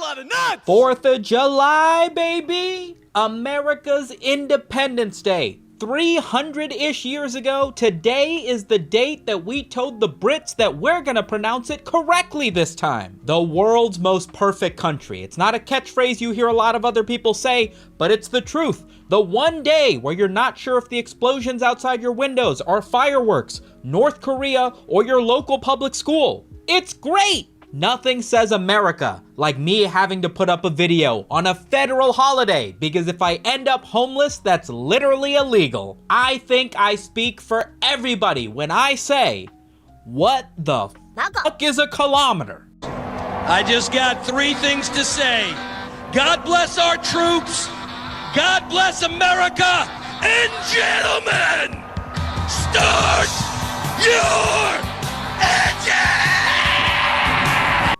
lot of nuts! 4th of July, baby! America's Independence Day. 300-ish years ago, today is the date that we told the Brits that we're gonna pronounce it correctly this time. The world's most perfect country. It's not a catchphrase you hear a lot of other people say, but it's the truth. The one day where you're not sure if the explosions outside your windows are fireworks, North Korea, or your local public school. It's great! Nothing says America like me having to put up a video on a federal holiday, because if I end up homeless, that's literally illegal. I think I speak for everybody when I say, what the fuck is a kilometer? I just got 3 things to say. God bless our troops, God bless America, and gentlemen, start your engine!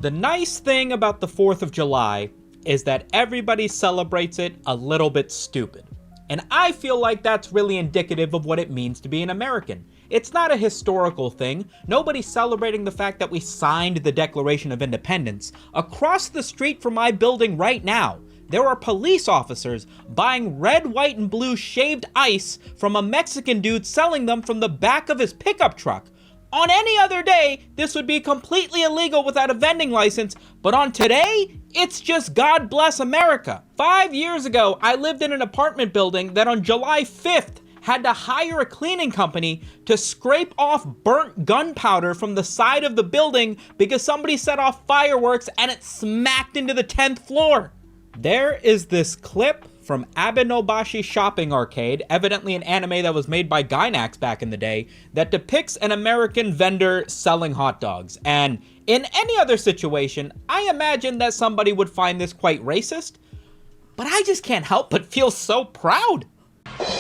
The nice thing about the 4th of July is that everybody celebrates it a little bit stupid. And I feel like that's really indicative of what it means to be an American. It's not a historical thing. Nobody's celebrating the fact that we signed the Declaration of Independence. Across the street from my building right now, there are police officers buying red, white, and blue shaved ice from a Mexican dude selling them from the back of his pickup truck. On any other day, this would be completely illegal without a vending license, but on today, it's just God bless America. 5 years ago, I lived in an apartment building that on July 5th had to hire a cleaning company to scrape off burnt gunpowder from the side of the building because somebody set off fireworks and it smacked into the 10th floor. There is this clip from Abenobashi Shopping Arcade, evidently an anime that was made by Gainax back in the day, that depicts an American vendor selling hot dogs. And in any other situation, I imagine that somebody would find this quite racist, but I just can't help but feel so proud.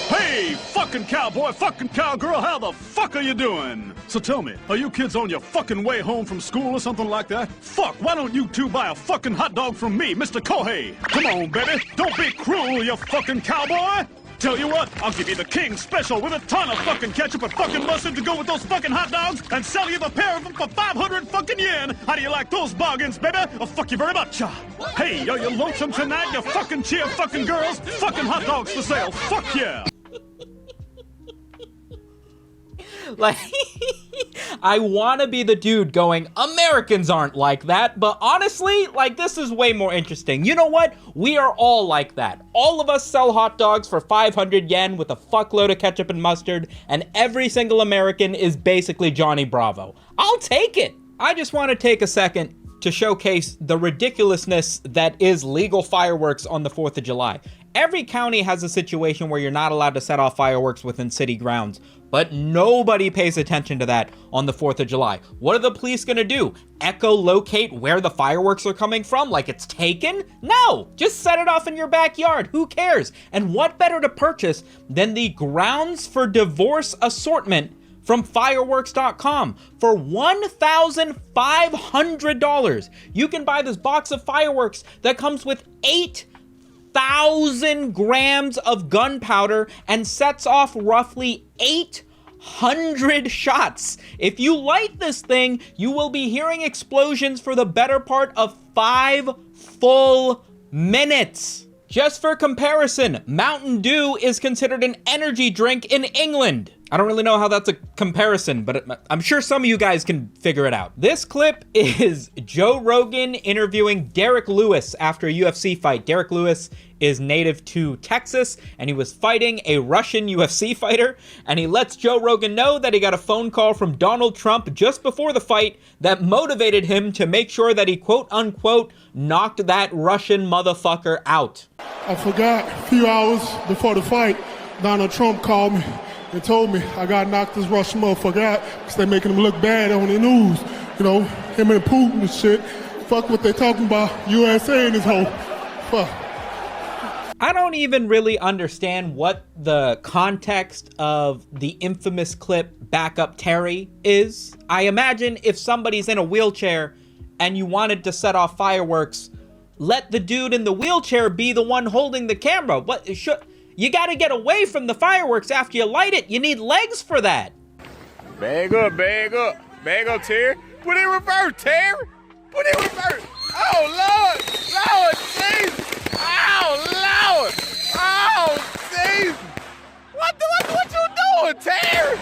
Hey, fucking cowboy, fucking cowgirl, how the fuck are you doing? So tell me, are you kids on your fucking way home from school or something like that? Fuck, why don't you two buy a fucking hot dog from me, Mr. Kohei? Come on, baby, don't be cruel, you fucking cowboy! Tell you what, I'll give you the King Special with a ton of fucking ketchup and fucking mustard to go with those fucking hot dogs and sell you the pair of them for 500 fucking yen. How do you like those bargains, baby? Oh, fuck you very much. Hey, are you lonesome tonight, you fucking cheer fucking girls? Fucking hot dogs for sale. Fuck yeah. Like, I want to be the dude going, Americans aren't like that, but honestly, like, this is way more interesting. You know what? We are all like that. All of us sell hot dogs for 500 yen with a fuckload of ketchup and mustard, and every single American is basically Johnny Bravo. I'll take it. I just want to take a second to showcase the ridiculousness that is legal fireworks on the 4th of July. Every county has a situation where you're not allowed to set off fireworks within city grounds, but nobody pays attention to that on the 4th of July. What are the police gonna do? Echolocate where the fireworks are coming from like it's taken? No, just set it off in your backyard. Who cares? And what better to purchase than the Grounds for Divorce assortment from fireworks.com. For $1,500, you can buy this box of fireworks that comes with 8,000 grams of gunpowder and sets off roughly 800 shots. If you light this thing, you will be hearing explosions for the better part of 5 full minutes. Just for comparison, Mountain Dew is considered an energy drink in England. I don't really know how that's a comparison, but I'm sure some of you guys can figure it out. This clip is Joe Rogan interviewing Derek Lewis after a UFC fight. Derek Lewis is native to Texas, and he was fighting a Russian UFC fighter, and he lets Joe Rogan know that he got a phone call from Donald Trump just before the fight that motivated him to make sure that he quote-unquote knocked that Russian motherfucker out. I forgot a few hours before the fight, Donald Trump called me and told me I got knocked this Russian motherfucker out because they're making him look bad on the news. You know, him and Putin and shit. Fuck what they talking about, USA and his whole. Fuck. I don't even really understand what the context of the infamous clip Back Up Terry is. I imagine if somebody's in a wheelchair and you wanted to set off fireworks, let the dude in the wheelchair be the one holding the camera. What should... You gotta get away from the fireworks after you light it. You need legs for that. Bag up, bag up. Bag up, Terry. Put it in reverse, Terry. Put it in reverse. Oh, Lord. Lord, Jesus! Oh, Lord! Oh, Jesus! What you doing, Terry?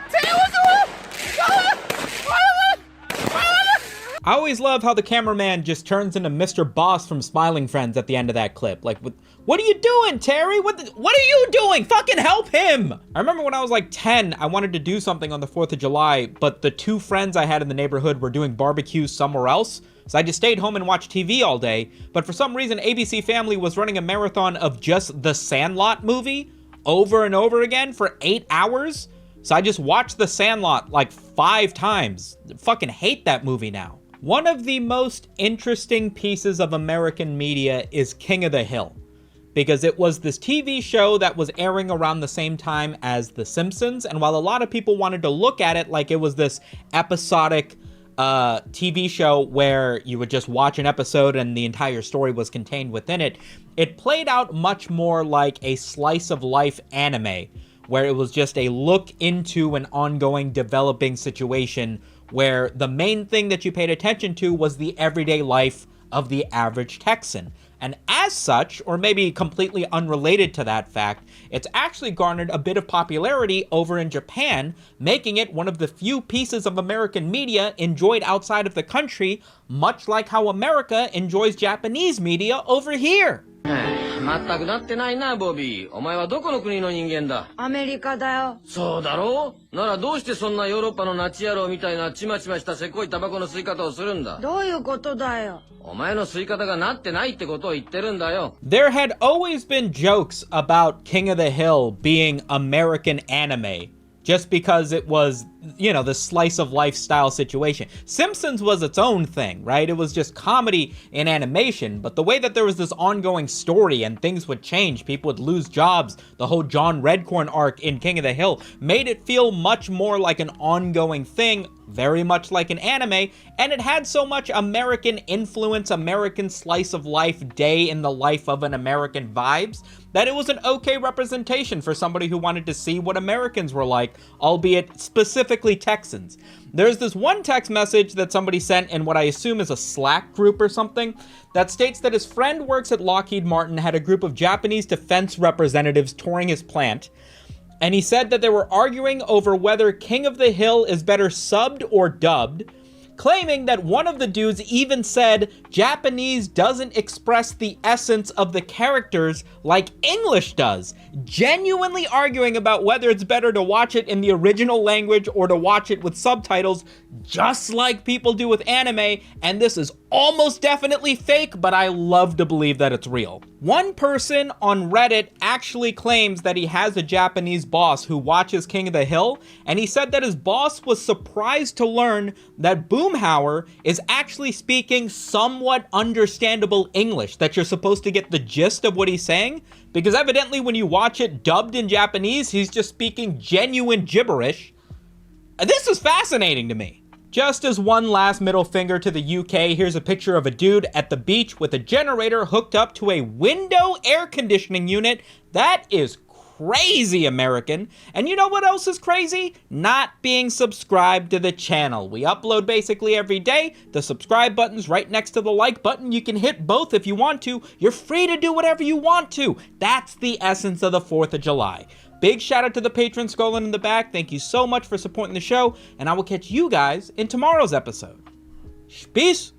Terry, I always love how the cameraman just turns into Mr. Boss from Smiling Friends at the end of that clip. Like, what are you doing, Terry? What are you doing? Fucking help him! I remember when I was like 10, I wanted to do something on the 4th of July, but the 2 friends I had in the neighborhood were doing barbecues somewhere else, so I just stayed home and watched TV all day. But for some reason, ABC Family was running a marathon of just the Sandlot movie over and over again for 8 hours. So I just watched The Sandlot like 5 times. Fucking hate that movie now. One of the most interesting pieces of American media is King of the Hill, because it was this TV show that was airing around the same time as The Simpsons, and while a lot of people wanted to look at it like it was this episodic TV show where you would just watch an episode and the entire story was contained within it, it played out much more like a slice of life anime, where it was just a look into an ongoing developing situation where the main thing that you paid attention to was the everyday life of the average Texan. And as such, or maybe completely unrelated to that fact, it's actually garnered a bit of popularity over in Japan, making it one of the few pieces of American media enjoyed outside of the country, much like how America enjoys Japanese media over here. まったくなってないな、ボビー。お前はどこの国の人間だ？アメリカだよ。そうだろう？ならどうしてそんなヨーロッパのナチ野郎みたいなちまちましたせこいタバコの吸い方をするんだ？どういうことだよ？お前の吸い方がなってないってことを言ってるんだよ。There had always been jokes about King of the Hill being American anime, just because it was, you know, the slice of life style situation. Simpsons was its own thing, right? It was just comedy in animation, but the way that there was this ongoing story and things would change, people would lose jobs, the whole John Redcorn arc in King of the Hill made it feel much more like an ongoing thing, very much like an anime, and it had so much American influence, American slice of life, day in the life of an American vibes, that it was an okay representation for somebody who wanted to see what Americans were like, albeit specifically Texans. There's this one text message that somebody sent in what I assume is a Slack group or something that states that his friend works at Lockheed Martin, had a group of Japanese defense representatives touring his plant, and he said that they were arguing over whether King of the Hill is better subbed or dubbed, claiming that one of the dudes even said Japanese doesn't express the essence of the characters like English does, genuinely arguing about whether it's better to watch it in the original language or to watch it with subtitles, just like people do with anime, and this is almost definitely fake, but I love to believe that it's real. One person on Reddit actually claims that he has a Japanese boss who watches King of the Hill, and he said that his boss was surprised to learn that Boomhauer is actually speaking somewhat understandable English, that you're supposed to get the gist of what he's saying, because evidently when you watch it dubbed in Japanese, he's just speaking genuine gibberish. This is fascinating to me. Just as one last middle finger to the UK, here's a picture of a dude at the beach with a generator hooked up to a window air conditioning unit. That is crazy American. And you know what else is crazy? Not being subscribed to the channel. We upload basically every day. The subscribe button's right next to the like button. You can hit both if you want to. You're free to do whatever you want to. That's the essence of the 4th of July. Big shout out to the patron scrolling in the back. Thank you so much for supporting the show, and I will catch you guys in tomorrow's episode. Peace.